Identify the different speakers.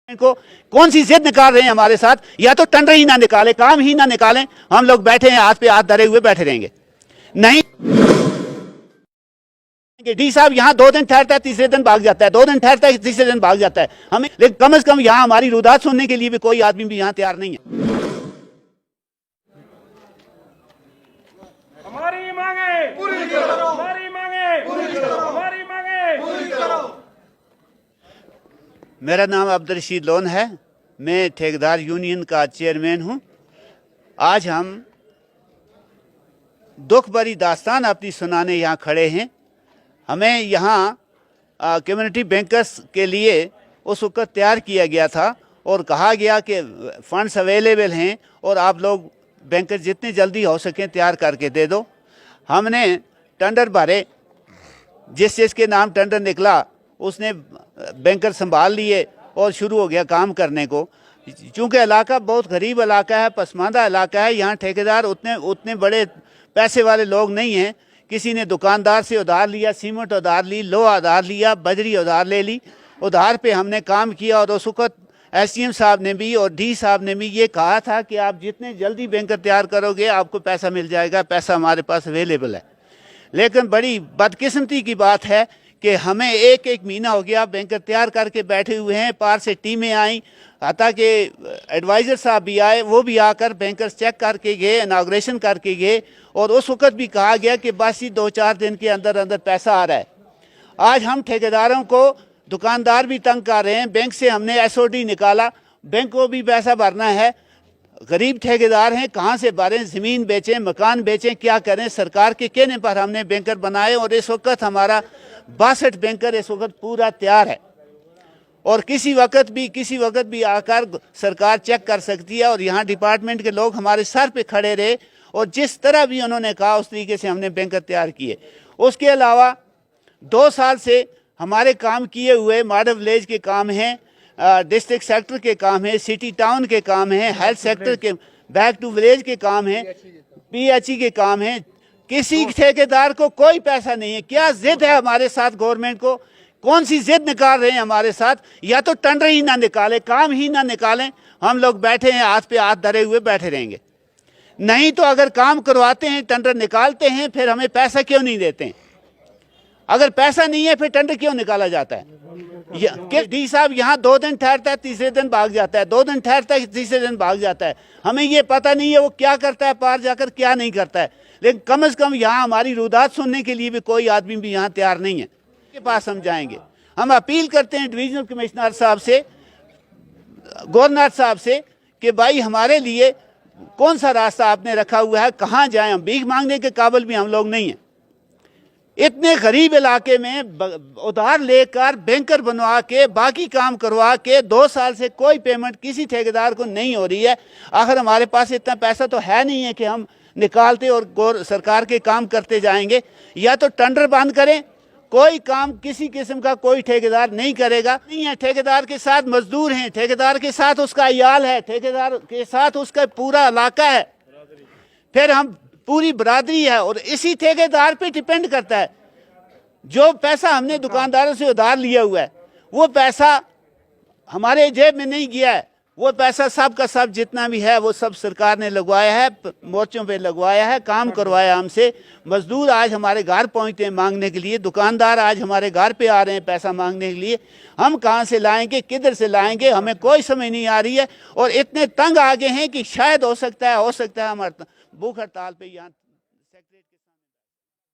Speaker 1: को कौन सी जिद निकाल रहे हैं हमारे साथ, या तो टेंडर ही ना निकाले, काम ही ना निकालें, हम लोग बैठे हैं हाथ पे हाथ धरे हुए बैठे रहेंगे। नहीं, डी साहब यहाँ 2 दिन ठहरता है, तीसरे दिन भाग जाता है, 2 दिन ठहरता है, तीसरे दिन भाग जाता है। हमें लेकिन कम से कम यहाँ हमारी रुदात सुनने के लिए भी कोई आदमी भी यहाँ तैयार नहीं है।
Speaker 2: हमारी मांगे पूरी करो, हमारी मांगे पूरी करो, हमारी मांगे पूरी करो।
Speaker 1: मेरा नाम अब्दुल रशीद लोन है, मैं ठेकेदार यूनियन का चेयरमैन हूँ। आज हम दुख भरी दास्तान अपनी सुनाने यहाँ खड़े हैं। हमें यहाँ कम्युनिटी बैंकर्स के लिए उस वक्त तैयार किया गया था और कहा गया कि फंड्स अवेलेबल हैं और आप लोग बैंकर जितने जल्दी हो सकें तैयार करके दे दो। हमने टेंडर भरे, जिस चीज़ के नाम टेंडर निकला उसने बैंकर संभाल लिए और शुरू हो गया काम करने को। चूँकि इलाका बहुत गरीब इलाका है, पसमानदा इलाका है, यहाँ ठेकेदार उतने बड़े पैसे वाले लोग नहीं हैं। किसी ने दुकानदार से उधार लिया, सीमेंट उधार ली, लोहा उधार लिया, बजरी उधार ले ली। उधार पे हमने काम किया और उस वक्त SDM साहब ने भी और डी साहब ने भी ये कहा था कि आप जितने जल्दी बैंकर तैयार करोगे आपको पैसा मिल जाएगा, पैसा हमारे पास अवेलेबल है। लेकिन बड़ी बदकिस्मती की बात है कि हमें एक महीना हो गया बैंकर तैयार करके बैठे हुए हैं। पार से टीमें आई, हता कि एडवाइज़र साहब भी आए, वो भी आकर बैंकर्स चेक करके गए, इनाग्रेशन करके गए और उस वक्त भी कहा गया कि बस ही 2-4 दिन के अंदर अंदर पैसा आ रहा है। आज हम ठेकेदारों को दुकानदार भी तंग कर रहे हैं। बैंक से हमने SOD निकाला, बैंक को भी पैसा भरना है। गरीब ठेकेदार हैं, कहाँ से भरें, ज़मीन बेचें, मकान बेचें, क्या करें। सरकार के कहने पर हमने बैंकर बनाए और इस वक्त हमारा 62 बैंकर इस वक्त पूरा तैयार है और किसी वक्त भी आकर सरकार चेक कर सकती है। और यहाँ डिपार्टमेंट के लोग हमारे सर पे खड़े रहे और जिस तरह भी उन्होंने कहा उस तरीके से हमने बैंकर तैयार किए। उसके अलावा 2 साल से हमारे काम किए हुए मॉडल विलेज के काम हैं, डिस्ट्रिक्ट सेक्टर के काम है, सिटी टाउन के काम हैं, हेल्थ सेक्टर के, बैक टू विलेज के काम हैं, PHE के काम हैं। किसी ठेकेदार को कोई पैसा नहीं है। क्या जिद है हमारे साथ गवर्नमेंट को, कौन सी जिद निकाल रहे हैं हमारे साथ, या तो टेंडर ही ना निकालें, काम ही ना निकालें, हम लोग बैठे हैं हाथ पे हाथ धरे हुए बैठे रहेंगे। नहीं तो अगर काम करवाते हैं, टेंडर निकालते हैं, फिर हमें पैसा क्यों नहीं देते हैं? अगर पैसा नहीं है फिर टेंडर क्यों निकाला जाता है? डी साहब यहाँ 2 दिन ठहरता है, तीसरे दिन भाग जाता है, 2 दिन ठहरता है, तीसरे दिन भाग जाता है। हमें ये पता नहीं है वो क्या करता है पार जाकर, क्या नहीं करता है। लेकिन कम से कम यहाँ हमारी रुदात सुनने के लिए भी कोई आदमी भी यहाँ तैयार नहीं है। के पास हम जाएंगे, हम अपील करते हैं डिवीजनल कमिश्नर साहब से, गवर्नर साहब से कि भाई हमारे लिए कौन सा रास्ता आपने रखा हुआ है, कहाँ जाएं। हम भीख मांगने के काबिल भी हम लोग नहीं हैं। इतने गरीब इलाके में उधार लेकर बैंकर बनवा के बाकी काम करवा के 2 साल से कोई पेमेंट किसी ठेकेदार को नहीं हो रही है। आखिर हमारे पास इतना पैसा तो है नहीं है कि हम निकालते और सरकार के काम करते जाएंगे। या तो टेंडर बंद करें, कोई काम किसी किस्म का कोई ठेकेदार नहीं करेगा। नहीं है, ठेकेदार के साथ मजदूर हैं, ठेकेदार के साथ उसका अयाल है, ठेकेदार के साथ उसका पूरा इलाका है, फिर हम पूरी बरादरी है और इसी ठेकेदार पे डिपेंड करता है। जो पैसा हमने दुकानदारों से उधार लिया हुआ है वो पैसा हमारे जेब में नहीं गया है। वो पैसा सब का सब जितना भी है वो सब सरकार ने लगवाया है, मोर्चों पे लगवाया है, काम करवाया हमसे। मजदूर आज हमारे घर पहुंचते हैं मांगने के लिए, दुकानदार आज हमारे घर पे आ रहे हैं पैसा मांगने के लिए। हम कहाँ से लाएंगे, किधर से लाएंगे, हमें कोई समझ नहीं आ रही है। और इतने तंग आ गए हैं कि शायद हो सकता है हमारे भूख हड़ताल पे यहाँ